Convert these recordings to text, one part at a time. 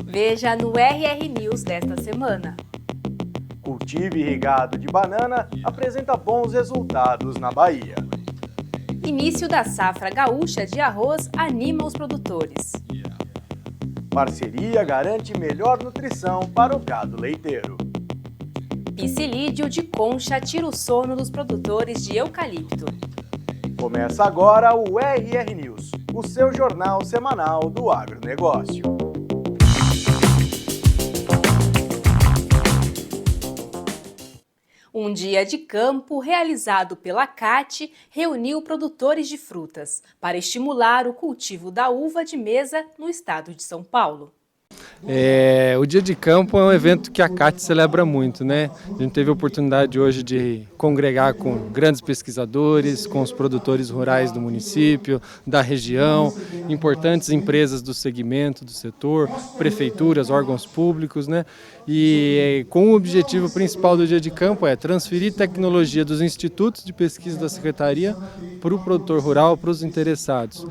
Veja no RR News desta semana. Cultivo irrigado de banana apresenta bons resultados na Bahia. Início da safra gaúcha de arroz anima os produtores. Parceria garante melhor nutrição para o gado leiteiro. Psilídeo de concha tira o sono dos produtores de eucalipto. Começa agora o RR News, o seu jornal semanal do agronegócio. Um dia de campo realizado pela CAT reuniu produtores de frutas para estimular o cultivo da uva de mesa no estado de São Paulo. O Dia de Campo é um evento que a CAT celebra muito, né? A gente teve a oportunidade hoje de congregar com grandes pesquisadores, com os produtores rurais do município, da região, importantes empresas do segmento, do setor, prefeituras, órgãos públicos, né? E com o objetivo principal do Dia de Campo é transferir tecnologia dos institutos de pesquisa da Secretaria para o produtor rural, para os interessados.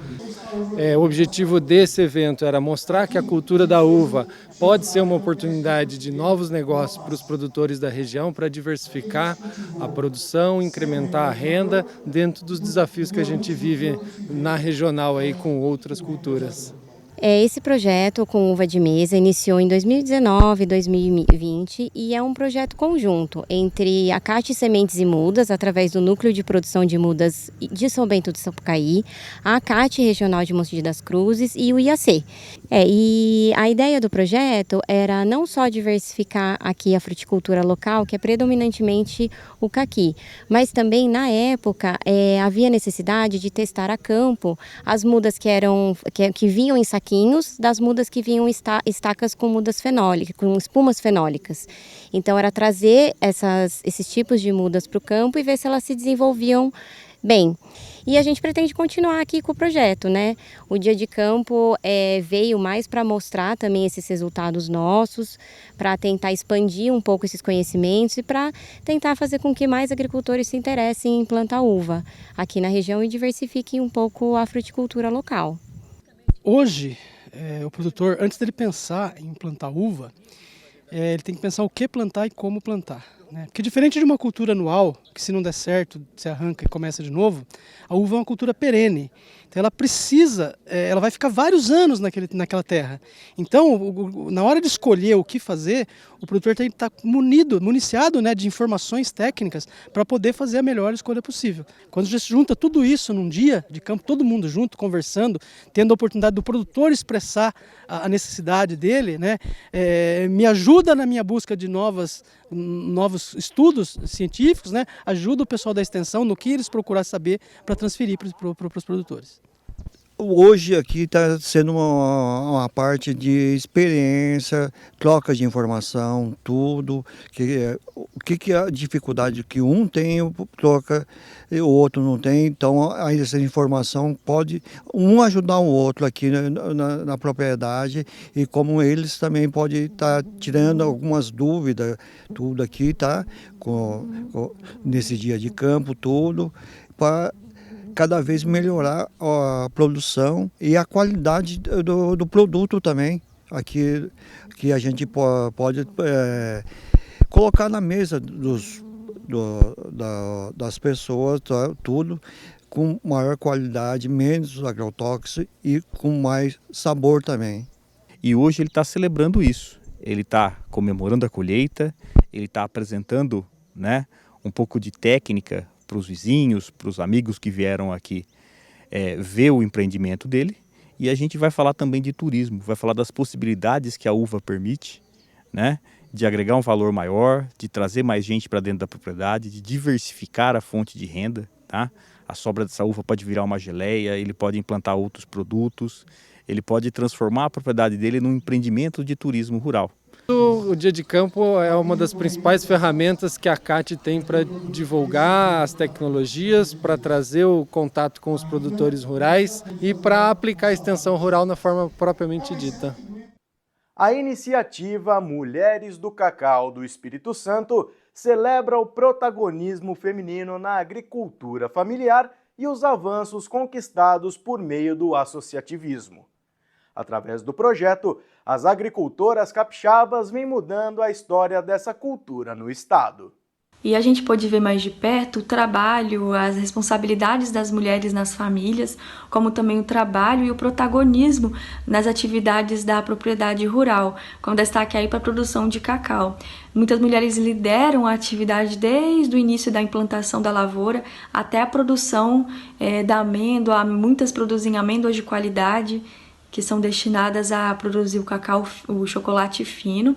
O objetivo desse evento era mostrar que a cultura da uva pode ser uma oportunidade de novos negócios para os produtores da região, para diversificar a produção, incrementar a renda dentro dos desafios que a gente vive na regional aí com outras culturas. Esse projeto com uva de mesa iniciou em 2019 e 2020 e é um projeto conjunto entre a CAT Sementes e Mudas, através do Núcleo de Produção de Mudas de São Bento do Sapucaí, a CAT Regional de Mogi das Cruzes e o IAC. E a ideia do projeto era não só diversificar aqui a fruticultura local, que é predominantemente o caqui, mas também na época havia necessidade de testar a campo as mudas que vinham em saquinhos, das mudas que vinham estacas com mudas fenólicas, com espumas fenólicas. Então era trazer esses tipos de mudas para o campo e ver se elas se desenvolviam bem. E a gente pretende continuar aqui com o projeto, né? O Dia de Campo veio mais para mostrar também esses resultados nossos, para tentar expandir um pouco esses conhecimentos e para tentar fazer com que mais agricultores se interessem em plantar uva aqui na região e diversifiquem um pouco a fruticultura local. Hoje, o produtor, antes dele pensar em plantar uva, ele tem que pensar o que plantar e como plantar, né? Porque diferente de uma cultura anual, que se não der certo, se arranca e começa de novo, a uva é uma cultura perene. Então ela precisa, ela vai ficar vários anos naquela terra. Então, na hora de escolher o que fazer, o produtor tem que estar municiado, né, de informações técnicas para poder fazer a melhor escolha possível. Quando a gente junta tudo isso num dia de campo, todo mundo junto, conversando, tendo a oportunidade do produtor expressar a necessidade dele, né, me ajuda na minha busca de novos estudos científicos, né, ajuda o pessoal da extensão no que eles procurar saber para transferir para os produtores. Hoje aqui está sendo uma parte de experiência, troca de informação, tudo. O que é a dificuldade que um tem, troca, e o outro não tem. Então, essa informação pode ajudar o outro aqui na propriedade e como eles também podem estar tirando algumas dúvidas, tudo aqui, tá? Nesse dia de campo, tudo, para cada vez melhorar a produção e a qualidade do produto também, aqui que a gente pode colocar na mesa das pessoas, tá, tudo com maior qualidade, menos agrotóxico e com mais sabor também. E hoje ele está celebrando isso, ele está comemorando a colheita, ele está apresentando, né, um pouco de técnica para os vizinhos, para os amigos que vieram aqui ver o empreendimento dele. E a gente vai falar também de turismo, vai falar das possibilidades que a uva permite, né? De agregar um valor maior, de trazer mais gente para dentro da propriedade, de diversificar a fonte de renda, tá? A sobra dessa uva pode virar uma geleia, ele pode implantar outros produtos, ele pode transformar a propriedade dele num empreendimento de turismo rural. O Dia de Campo é uma das principais ferramentas que a CAT tem para divulgar as tecnologias, para trazer o contato com os produtores rurais e para aplicar a extensão rural na forma propriamente dita. A iniciativa Mulheres do Cacau do Espírito Santo celebra o protagonismo feminino na agricultura familiar e os avanços conquistados por meio do associativismo. Através do projeto, as agricultoras capixabas vêm mudando a história dessa cultura no estado. E a gente pôde ver mais de perto o trabalho, as responsabilidades das mulheres nas famílias, como também o trabalho e o protagonismo nas atividades da propriedade rural, com destaque aí para a produção de cacau. Muitas mulheres lideram a atividade desde o início da implantação da lavoura até a produção da amêndoa. Muitas produzem amêndoas de qualidade, que são destinadas a produzir o cacau, o chocolate fino.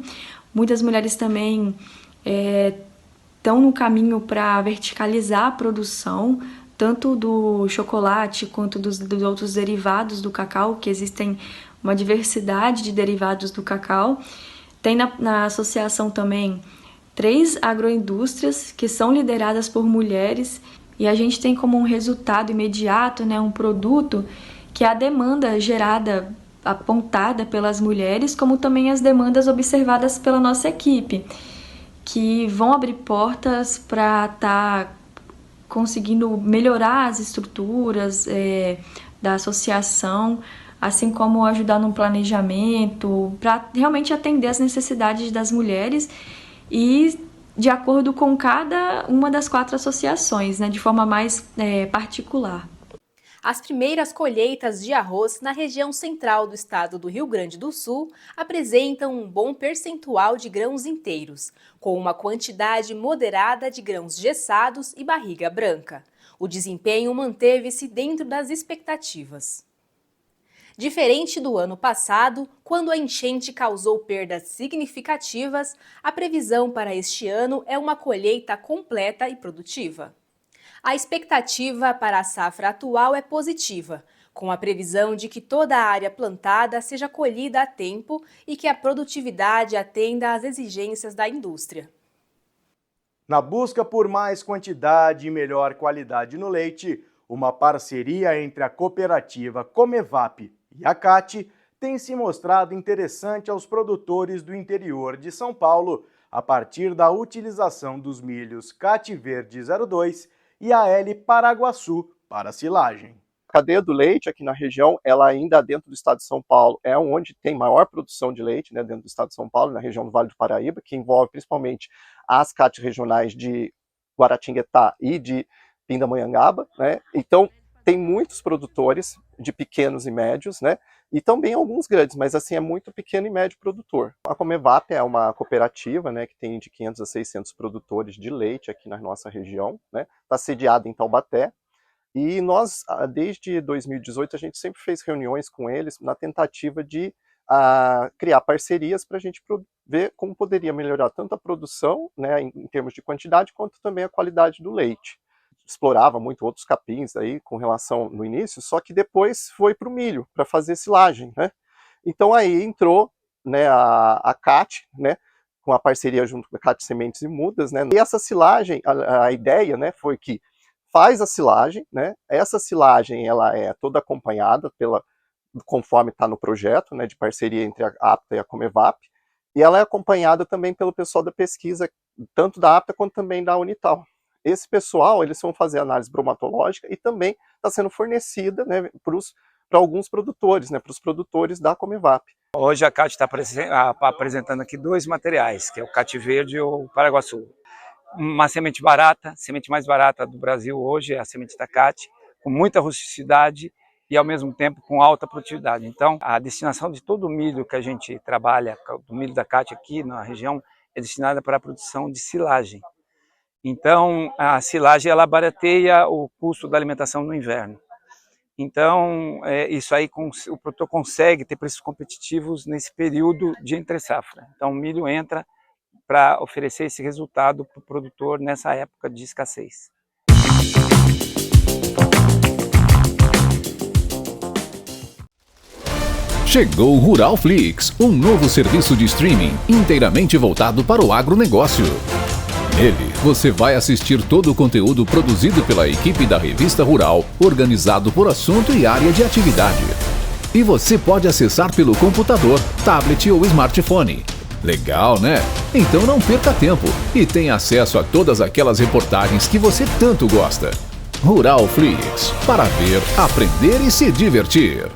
Muitas mulheres também estão no caminho para verticalizar a produção, tanto do chocolate quanto dos outros derivados do cacau, que existem uma diversidade de derivados do cacau. Tem na associação também 3 agroindústrias que são lideradas por mulheres, e a gente tem como um resultado imediato, um produto que é a demanda gerada, apontada pelas mulheres, como também as demandas observadas pela nossa equipe, que vão abrir portas para estar conseguindo melhorar as estruturas da associação, assim como ajudar no planejamento, para realmente atender as necessidades das mulheres e de acordo com cada uma das 4 associações, de forma mais particular. As primeiras colheitas de arroz na região central do estado do Rio Grande do Sul apresentam um bom percentual de grãos inteiros, com uma quantidade moderada de grãos gessados e barriga branca. O desempenho manteve-se dentro das expectativas. Diferente do ano passado, quando a enchente causou perdas significativas, a previsão para este ano é uma colheita completa e produtiva. A expectativa para a safra atual é positiva, com a previsão de que toda a área plantada seja colhida a tempo e que a produtividade atenda às exigências da indústria. Na busca por mais quantidade e melhor qualidade no leite, uma parceria entre a cooperativa Comevap e a CAT tem se mostrado interessante aos produtores do interior de São Paulo a partir da utilização dos milhos CAT Verde 02 e a L Paraguaçu para silagem. A cadeia do leite aqui na região, ela ainda dentro do estado de São Paulo, é onde tem maior produção de leite, dentro do estado de São Paulo, na região do Vale do Paraíba, que envolve principalmente as CAT regionais de Guaratinguetá e de Pindamonhangaba, Então, tem muitos produtores de pequenos e médios, e também alguns grandes, mas assim é muito pequeno e médio produtor. A Comevap é uma cooperativa, que tem de 500 a 600 produtores de leite aqui na nossa região, está sediada em Taubaté, e nós, desde 2018, a gente sempre fez reuniões com eles na tentativa de criar parcerias para a gente ver como poderia melhorar tanto a produção, em termos de quantidade, quanto também a qualidade do leite. Explorava muito outros capins aí com relação no início, só que depois foi para o milho, para fazer silagem, Então aí entrou, a CAT, com a parceria junto com a CAT Sementes e Mudas, E essa silagem, a ideia, foi que faz a silagem, Essa silagem ela é toda acompanhada conforme está no projeto, de parceria entre a APTA e a Comevap, e ela é acompanhada também pelo pessoal da pesquisa, tanto da APTA quanto também da Unital. Esse pessoal, eles vão fazer análise bromatológica e também está sendo fornecida para alguns produtores, para os produtores da Comevap. Hoje a CAT está apresentando aqui 2 materiais, que é o CAT Verde e o Paraguaçu. Uma semente barata, semente mais barata do Brasil hoje é a semente da CAT, com muita rusticidade e ao mesmo tempo com alta produtividade. Então a destinação de todo o milho que a gente trabalha, do milho da CAT aqui na região, é destinada para a produção de silagem. Então, a silagem ela barateia o custo da alimentação no inverno. Então, isso aí o produtor consegue ter preços competitivos nesse período de entre-safra. Então, o milho entra para oferecer esse resultado para o produtor nessa época de escassez. Chegou o Ruralflix, um novo serviço de streaming inteiramente voltado para o agronegócio. Nele, você vai assistir todo o conteúdo produzido pela equipe da Revista Rural, organizado por assunto e área de atividade. E você pode acessar pelo computador, tablet ou smartphone. Legal, né? Então não perca tempo e tenha acesso a todas aquelas reportagens que você tanto gosta. Ruralflix, para ver, aprender e se divertir.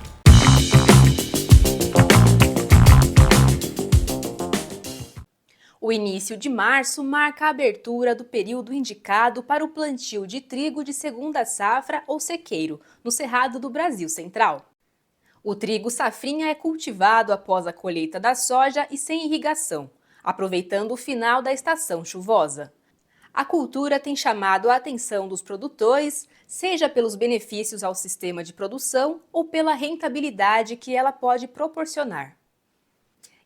O início de março marca a abertura do período indicado para o plantio de trigo de segunda safra ou sequeiro, no Cerrado do Brasil Central. O trigo safrinha é cultivado após a colheita da soja e sem irrigação, aproveitando o final da estação chuvosa. A cultura tem chamado a atenção dos produtores, seja pelos benefícios ao sistema de produção ou pela rentabilidade que ela pode proporcionar.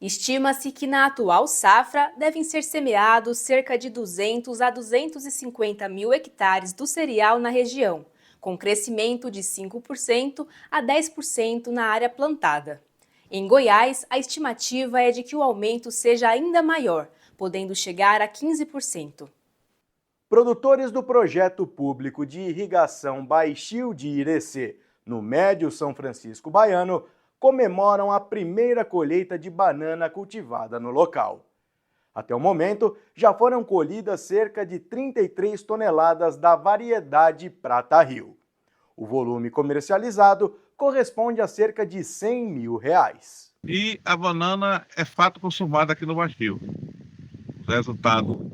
Estima-se que na atual safra devem ser semeados cerca de 200 a 250 mil hectares do cereal na região, com crescimento de 5% a 10% na área plantada. Em Goiás, a estimativa é de que o aumento seja ainda maior, podendo chegar a 15%. Produtores do projeto público de irrigação Baixio de Irecê, no Médio São Francisco Baiano, comemoram a primeira colheita de banana cultivada no local. Até o momento, já foram colhidas cerca de 33 toneladas da variedade Prata Rio. O volume comercializado corresponde a cerca de R$100 mil. E a banana é fato consumado aqui no Baixio. O resultado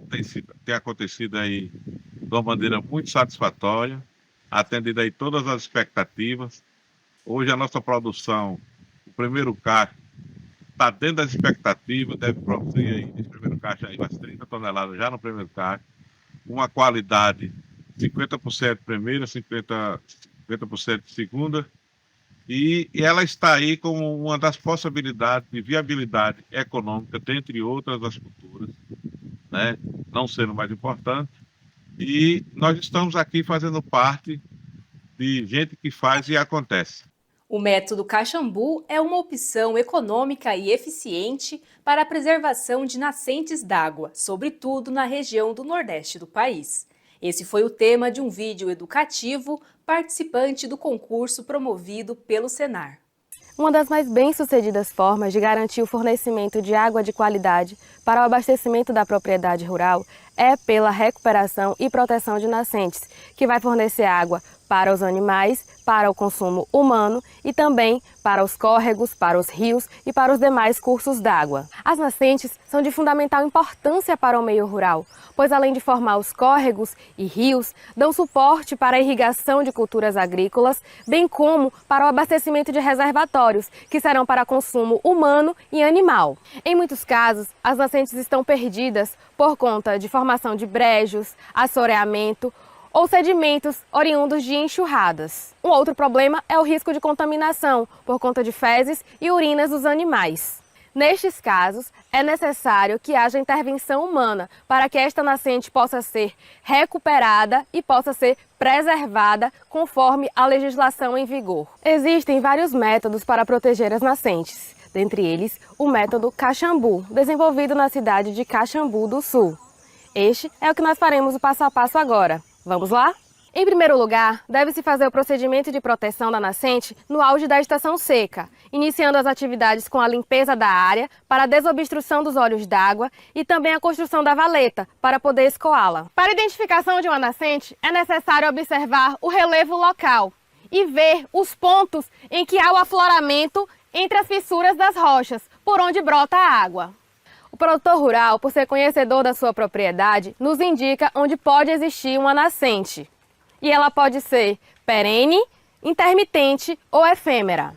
tem acontecido aí de uma maneira muito satisfatória, atendendo aí todas as expectativas. Hoje a nossa produção, o primeiro cacho, está dentro das expectativas, deve produzir aí, esse primeiro cacho aí, umas 30 toneladas já no primeiro cacho, uma qualidade 50% primeira, 50% segunda, e ela está aí como uma das possibilidades de viabilidade econômica, dentre outras das culturas, né? Não sendo mais importante, e nós estamos aqui fazendo parte de gente que faz e acontece. O método Caxambu é uma opção econômica e eficiente para a preservação de nascentes d'água, sobretudo na região do Nordeste do país. Esse foi o tema de um vídeo educativo participante do concurso promovido pelo Senar. Uma das mais bem-sucedidas formas de garantir o fornecimento de água de qualidade para o abastecimento da propriedade rural é pela recuperação e proteção de nascentes, que vai fornecer água para os animais, para o consumo humano e também para os córregos, para os rios e para os demais cursos d'água. As nascentes são de fundamental importância para o meio rural, pois além de formar os córregos e rios, dão suporte para a irrigação de culturas agrícolas, bem como para o abastecimento de reservatórios, que serão para consumo humano e animal. Em muitos casos, as nascentes estão perdidas por conta de formação de brejos, assoreamento ou sedimentos oriundos de enxurradas. Um outro problema é o risco de contaminação por conta de fezes e urinas dos animais. Nestes casos, é necessário que haja intervenção humana para que esta nascente possa ser recuperada e possa ser preservada conforme a legislação em vigor. Existem vários métodos para proteger as nascentes, dentre eles o método Caxambu, desenvolvido na cidade de Caxambu do Sul. Este é o que nós faremos o passo a passo agora. Vamos lá? Em primeiro lugar, deve-se fazer o procedimento de proteção da nascente no auge da estação seca, iniciando as atividades com a limpeza da área para a desobstrução dos olhos d'água e também a construção da valeta para poder escoá-la. Para a identificação de uma nascente, é necessário observar o relevo local e ver os pontos em que há o afloramento entre as fissuras das rochas, por onde brota a água. O produtor rural, por ser conhecedor da sua propriedade, nos indica onde pode existir uma nascente. E ela pode ser perene, intermitente ou efêmera.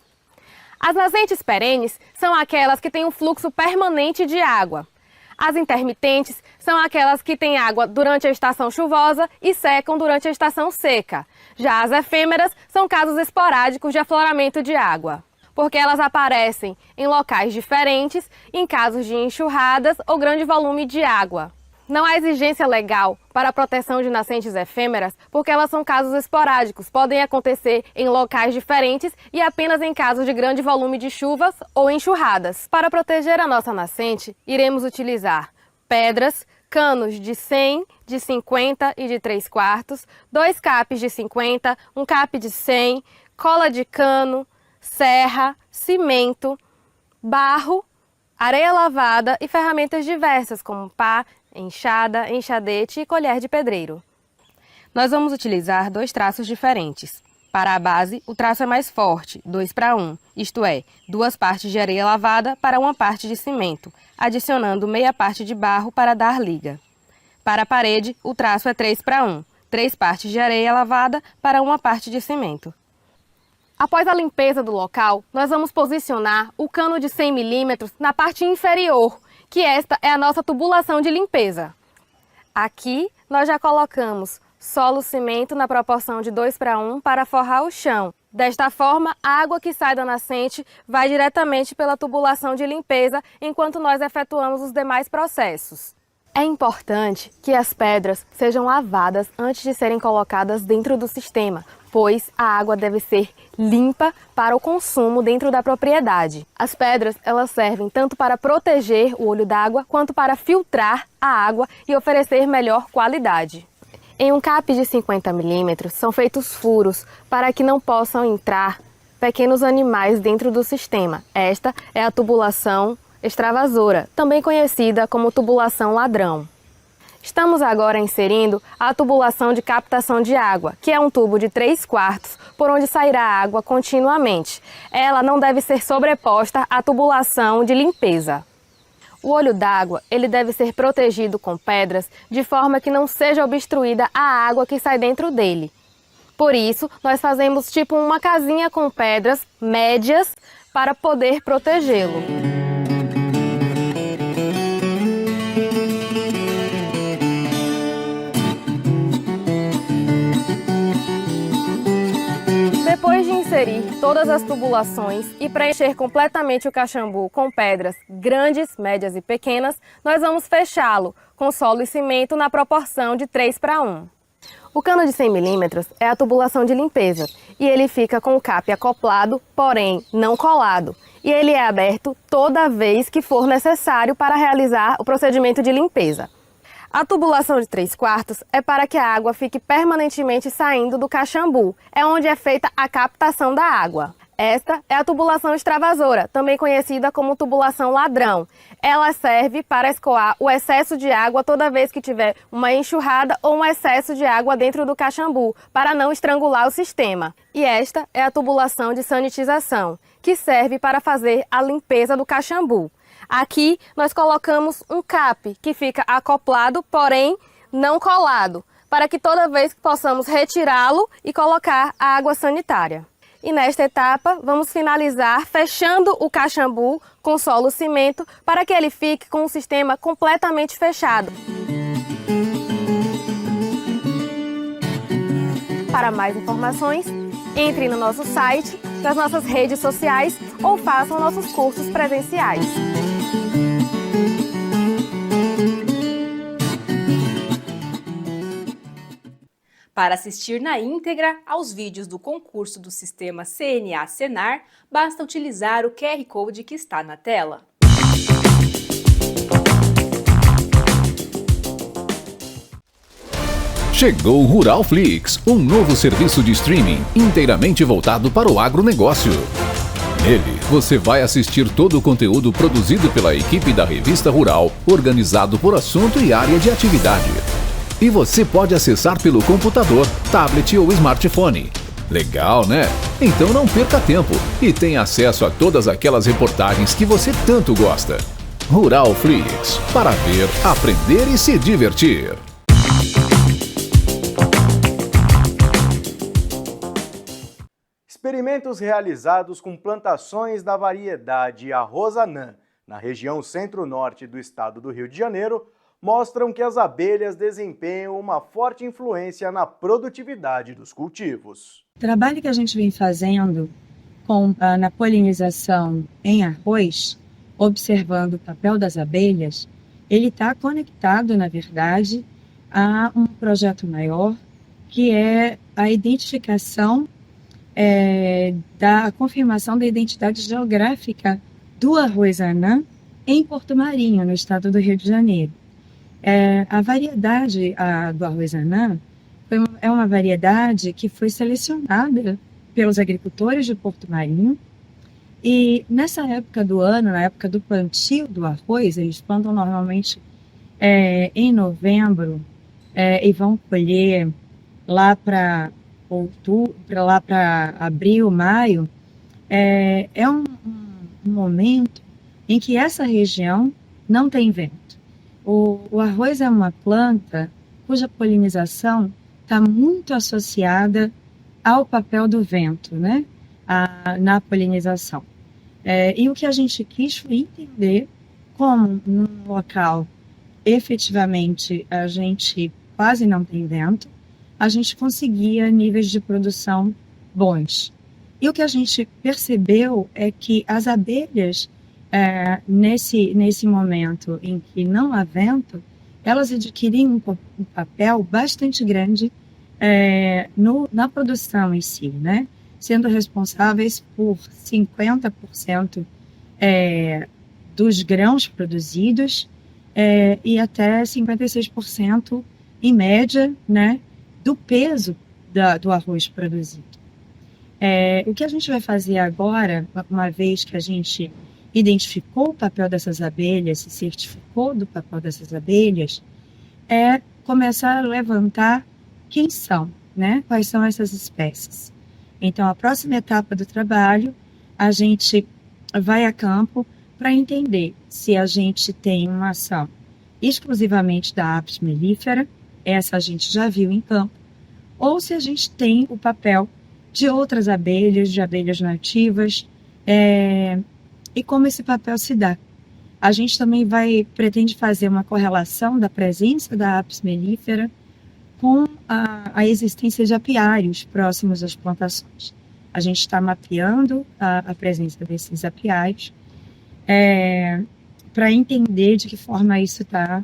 As nascentes perenes são aquelas que têm um fluxo permanente de água. As intermitentes são aquelas que têm água durante a estação chuvosa e secam durante a estação seca. Já as efêmeras são casos esporádicos de afloramento de água, porque elas aparecem em locais diferentes, em casos de enxurradas ou grande volume de água. Não há exigência legal para a proteção de nascentes efêmeras, porque elas são casos esporádicos, podem acontecer em locais diferentes e apenas em casos de grande volume de chuvas ou enxurradas. Para proteger a nossa nascente, iremos utilizar pedras, canos de 100, de 50 e de 3/4, 2 capes de 50, um cap de 100, cola de cano, serra, cimento, barro, areia lavada e ferramentas diversas como pá, enxada, enxadete e colher de pedreiro. Nós vamos utilizar 2 traços diferentes. Para a base, o traço é mais forte, 2:1, isto é, 2 partes de areia lavada para 1 parte de cimento, adicionando meia parte de barro para dar liga. Para a parede, o traço é 3:1, 3 partes de areia lavada para 1 parte de cimento. Após a limpeza do local, nós vamos posicionar o cano de 100 mm na parte inferior, que esta é a nossa tubulação de limpeza. Aqui, nós já colocamos solo-cimento na proporção de 2:1 para forrar o chão. Desta forma, a água que sai da nascente vai diretamente pela tubulação de limpeza, enquanto nós efetuamos os demais processos. É importante que as pedras sejam lavadas antes de serem colocadas dentro do sistema, pois a água deve ser limpa para o consumo dentro da propriedade. As pedras, elas servem tanto para proteger o olho d'água, quanto para filtrar a água e oferecer melhor qualidade. Em um cap de 50 mm, são feitos furos para que não possam entrar pequenos animais dentro do sistema. Esta é a tubulação extravasora, também conhecida como tubulação ladrão. Estamos agora inserindo a tubulação de captação de água, que é um tubo de 3/4 por onde sairá água continuamente. Ela não deve ser sobreposta à tubulação de limpeza. O olho d'água, ele deve ser protegido com pedras de forma que não seja obstruída a água que sai dentro dele. Por isso, nós fazemos tipo uma casinha com pedras médias para poder protegê-lo. Depois de inserir todas as tubulações e preencher completamente o caxambu com pedras grandes, médias e pequenas, nós vamos fechá-lo com solo e cimento na proporção de 3:1. O cano de 100 mm é a tubulação de limpeza e ele fica com o cap acoplado, porém não colado. E ele é aberto toda vez que for necessário para realizar o procedimento de limpeza. A tubulação de 3/4 é para que a água fique permanentemente saindo do caxambu, é onde é feita a captação da água. Esta é a tubulação extravasora, também conhecida como tubulação ladrão. Ela serve para escoar o excesso de água toda vez que tiver uma enxurrada ou um excesso de água dentro do caxambu, para não estrangular o sistema. E esta é a tubulação de sanitização, que serve para fazer a limpeza do caxambu. Aqui nós colocamos um cap que fica acoplado, porém não colado, para que toda vez que possamos retirá-lo e colocar a água sanitária. E nesta etapa vamos finalizar fechando o caxambu com solo cimento para que ele fique com o sistema completamente fechado. Para mais informações, entre no nosso site, nas nossas redes sociais ou façam nossos cursos presenciais. Para assistir na íntegra aos vídeos do concurso do sistema CNA-Senar, basta utilizar o QR Code que está na tela. Chegou o Rural Flix, um novo serviço de streaming inteiramente voltado para o agronegócio. Nele, você vai assistir todo o conteúdo produzido pela equipe da Revista Rural, organizado por assunto e área de atividade. E você pode acessar pelo computador, tablet ou smartphone. Legal, né? Então não perca tempo e tenha acesso a todas aquelas reportagens que você tanto gosta. Rural Flix, para ver, aprender e se divertir. Experimentos realizados com plantações da variedade Arroz Anã, na região centro-norte do estado do Rio de Janeiro, mostram que as abelhas desempenham uma forte influência na produtividade dos cultivos. O trabalho que a gente vem fazendo na polinização em arroz, observando o papel das abelhas, ele está conectado, na verdade, a um projeto maior, que é a identificação da confirmação da identidade geográfica do arroz anã em Porto Marinho, no estado do Rio de Janeiro. A variedade do arroz anã é uma variedade que foi selecionada pelos agricultores de Porto Marinho e nessa época do ano, na época do plantio do arroz, eles plantam normalmente em novembro e vão colher lá para outubro, lá para abril, maio, é um momento em que essa região não tem vento. O arroz é uma planta cuja polinização está muito associada ao papel do vento, né? Na polinização. E o que a gente quis foi entender como num local efetivamente a gente quase não tem vento, a gente conseguia níveis de produção bons. E o que a gente percebeu é que as abelhas, nesse momento em que não há vento, elas adquirem um papel bastante grande na produção em si, né? Sendo responsáveis por 50% dos grãos produzidos e até 56% em média, né, do peso do arroz produzido. O que a gente vai fazer agora, uma vez que a gente identificou o papel dessas abelhas, se certificou do papel dessas abelhas, é começar a levantar quem são, né? Quais são essas espécies. Então, a próxima etapa do trabalho, a gente vai a campo para entender se a gente tem uma ação exclusivamente da Apis mellifera, essa a gente já viu em campo, ou se a gente tem o papel de outras abelhas, de abelhas nativas, e como esse papel se dá. A gente também pretende fazer uma correlação da presença da Apis mellifera com a existência de apiários próximos às plantações. A gente está mapeando a presença desses apiários para entender de que forma isso está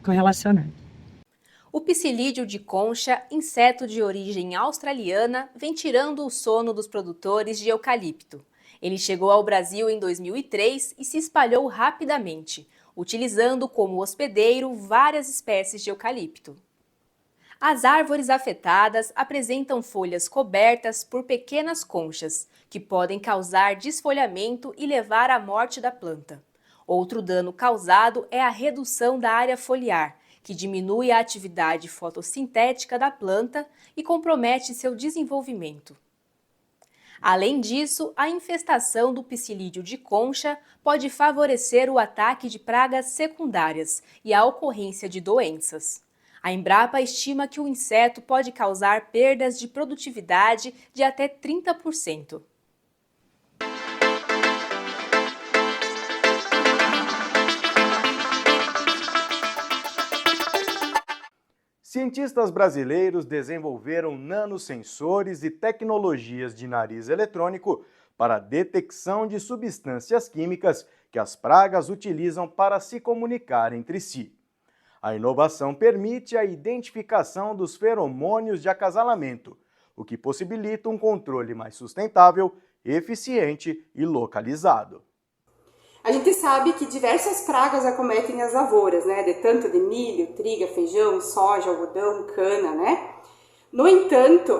correlacionado. O psilídeo de concha, inseto de origem australiana, vem tirando o sono dos produtores de eucalipto. Ele chegou ao Brasil em 2003 e se espalhou rapidamente, utilizando como hospedeiro várias espécies de eucalipto. As árvores afetadas apresentam folhas cobertas por pequenas conchas, que podem causar desfolhamento e levar à morte da planta. Outro dano causado é a redução da área foliar, que diminui a atividade fotossintética da planta e compromete seu desenvolvimento. Além disso, a infestação do psilídeo de concha pode favorecer o ataque de pragas secundárias e a ocorrência de doenças. A Embrapa estima que o inseto pode causar perdas de produtividade de até 30%. Cientistas brasileiros desenvolveram nanosensores e tecnologias de nariz eletrônico para a detecção de substâncias químicas que as pragas utilizam para se comunicar entre si. A inovação permite a identificação dos feromônios de acasalamento, o que possibilita um controle mais sustentável, eficiente e localizado. A gente sabe que diversas pragas acometem as lavouras, né? Tanto de milho, trigo, feijão, soja, algodão, cana, né? No entanto,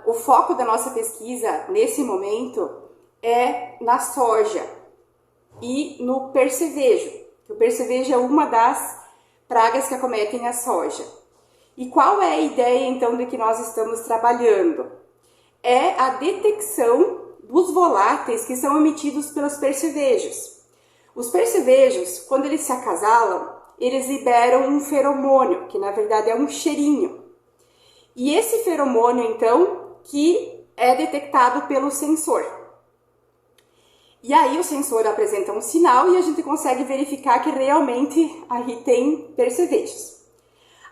o foco da nossa pesquisa nesse momento é na soja e no percevejo. O percevejo é uma das pragas que acometem a soja. E qual é a ideia, então, de que nós estamos trabalhando? É a detecção dos voláteis que são emitidos pelos percevejos. Os percevejos, quando eles se acasalam, eles liberam um feromônio, que na verdade é um cheirinho. E esse feromônio, então, que é detectado pelo sensor. E aí o sensor apresenta um sinal e a gente consegue verificar que realmente aí tem percevejos.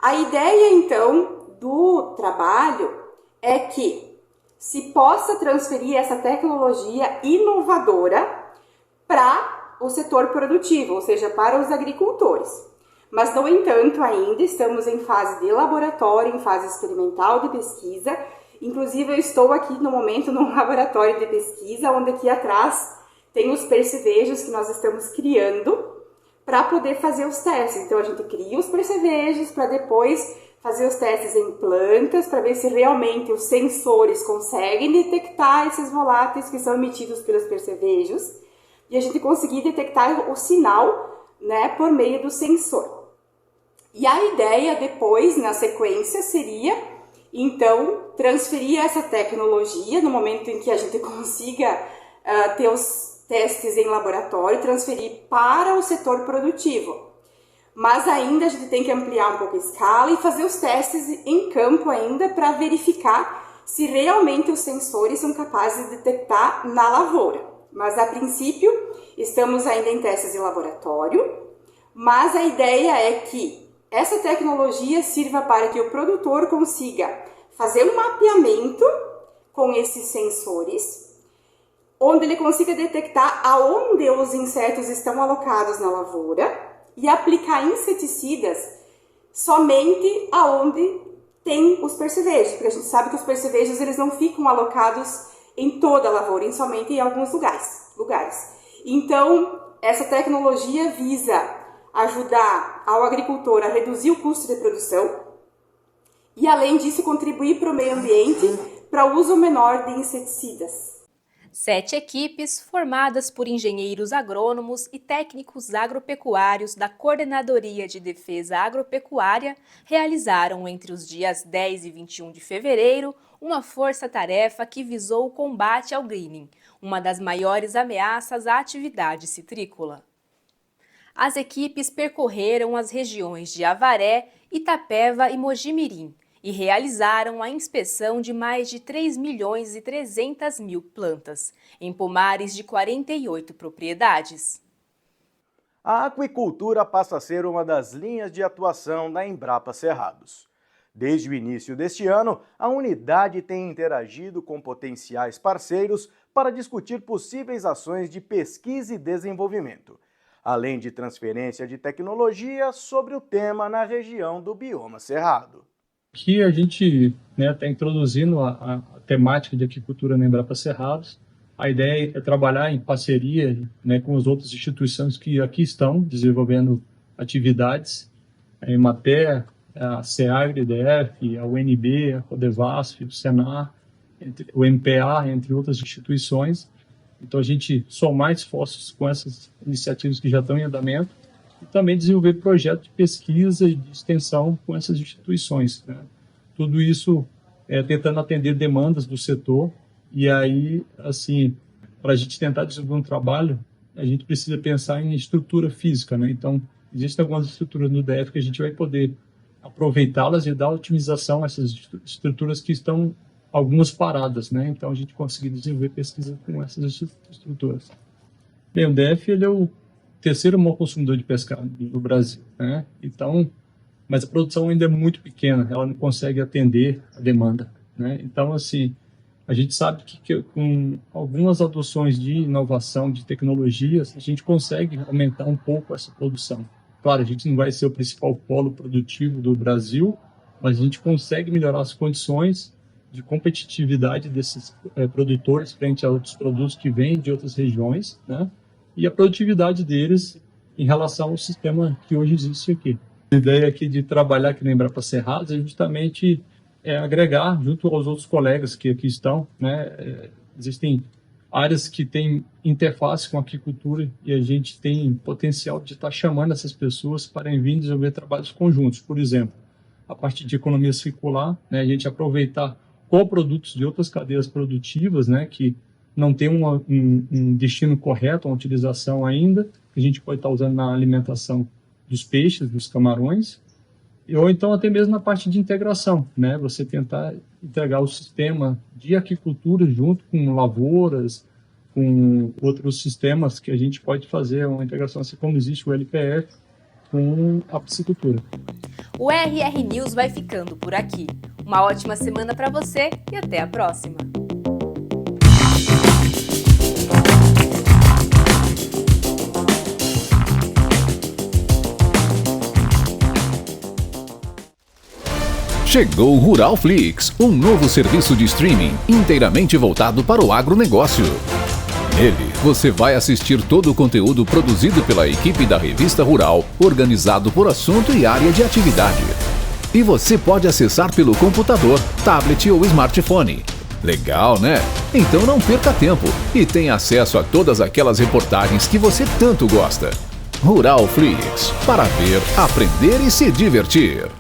A ideia, então, do trabalho é que se possa transferir essa tecnologia inovadora para o setor produtivo, ou seja, para os agricultores. Mas, no entanto, ainda estamos em fase de laboratório, em fase experimental de pesquisa. Inclusive, eu estou aqui no momento num laboratório de pesquisa, onde aqui atrás tem os percevejos que nós estamos criando para poder fazer os testes. Então, a gente cria os percevejos para depois fazer os testes em plantas, para ver se realmente os sensores conseguem detectar esses voláteis que são emitidos pelos percevejos e a gente conseguir detectar o sinal, né, por meio do sensor. E a ideia depois, na sequência, seria Então, transferir essa tecnologia no momento em que a gente consiga ter os testes em laboratório, transferir para o setor produtivo. Mas ainda a gente tem que ampliar um pouco a escala e fazer os testes em campo ainda para verificar se realmente os sensores são capazes de detectar na lavoura. Mas a princípio estamos ainda em testes em laboratório, mas a ideia é que essa tecnologia sirva para que o produtor consiga fazer um mapeamento com esses sensores, onde ele consiga detectar aonde os insetos estão alocados na lavoura e aplicar inseticidas somente aonde tem os percevejos, porque a gente sabe que os percevejos eles não ficam alocados em toda a lavoura, somente em alguns lugares. Então, essa tecnologia visa ajudar ao agricultor a reduzir o custo de produção e, além disso, contribuir para o meio ambiente para o uso menor de inseticidas. 7 equipes, formadas por engenheiros agrônomos e técnicos agropecuários da Coordenadoria de Defesa Agropecuária, realizaram entre os dias 10 e 21 de fevereiro uma força-tarefa que visou o combate ao greening, uma das maiores ameaças à atividade citrícola. As equipes percorreram as regiões de Avaré, Itapeva e Mojimirim e realizaram a inspeção de mais de 3.300.000 plantas, em pomares de 48 propriedades. A aquicultura passa a ser uma das linhas de atuação da Embrapa Cerrados. Desde o início deste ano, a unidade tem interagido com potenciais parceiros para discutir possíveis ações de pesquisa e desenvolvimento, além de transferência de tecnologia sobre o tema na região do bioma cerrado. Aqui a gente está introduzindo a temática de aquicultura na Embrapa Cerrados. A ideia é trabalhar em parceria com as outras instituições que aqui estão desenvolvendo atividades, a Emater, a SEAGRE, EDF, a UNB, a Codevasf, o Senar, o MPA, entre outras instituições. Então a gente somar esforços com essas iniciativas que já estão em andamento e também desenvolver projetos de pesquisa e de extensão com essas instituições. Tudo isso tentando atender demandas do setor. E aí, assim, para a gente tentar desenvolver um trabalho, a gente precisa pensar em estrutura física. Então, existem algumas estruturas no DF que a gente vai poder aproveitá-las e dar otimização a essas estruturas que estão algumas paradas. Então, a gente conseguir desenvolver pesquisa com essas estruturas. Bem, o DF ele é o terceiro maior consumidor de pescado no Brasil, Então, mas a produção ainda é muito pequena, ela não consegue atender a demanda, Então, assim, a gente sabe que com algumas adoções de inovação, de tecnologias, a gente consegue aumentar um pouco essa produção. Claro, a gente não vai ser o principal polo produtivo do Brasil, mas a gente consegue melhorar as condições de competitividade desses produtores frente a outros produtos que vêm de outras regiões, e a produtividade deles em relação ao sistema que hoje existe aqui. A ideia aqui de trabalhar aqui na Embrapa Cerrados é justamente agregar junto aos outros colegas que aqui estão. Existem áreas que têm interface com a aquicultura e a gente tem potencial de estar chamando essas pessoas para vir desenvolver trabalhos conjuntos. Por exemplo, a partir de economia circular, a gente aproveitar coprodutos de outras cadeias produtivas, que não tem um destino correto, uma utilização ainda, que a gente pode estar usando na alimentação dos peixes, dos camarões, ou então até mesmo na parte de integração, você tentar integrar o sistema de aquicultura junto com lavouras, com outros sistemas que a gente pode fazer uma integração, assim como existe o LPF, com a piscicultura. O RR News vai ficando por aqui. Uma ótima semana para você e até a próxima! Chegou o Rural Flix, um novo serviço de streaming inteiramente voltado para o agronegócio. Nele, você vai assistir todo o conteúdo produzido pela equipe da Revista Rural, organizado por assunto e área de atividade. E você pode acessar pelo computador, tablet ou smartphone. Legal, né? Então não perca tempo e tenha acesso a todas aquelas reportagens que você tanto gosta. Rural Flix, para ver, aprender e se divertir.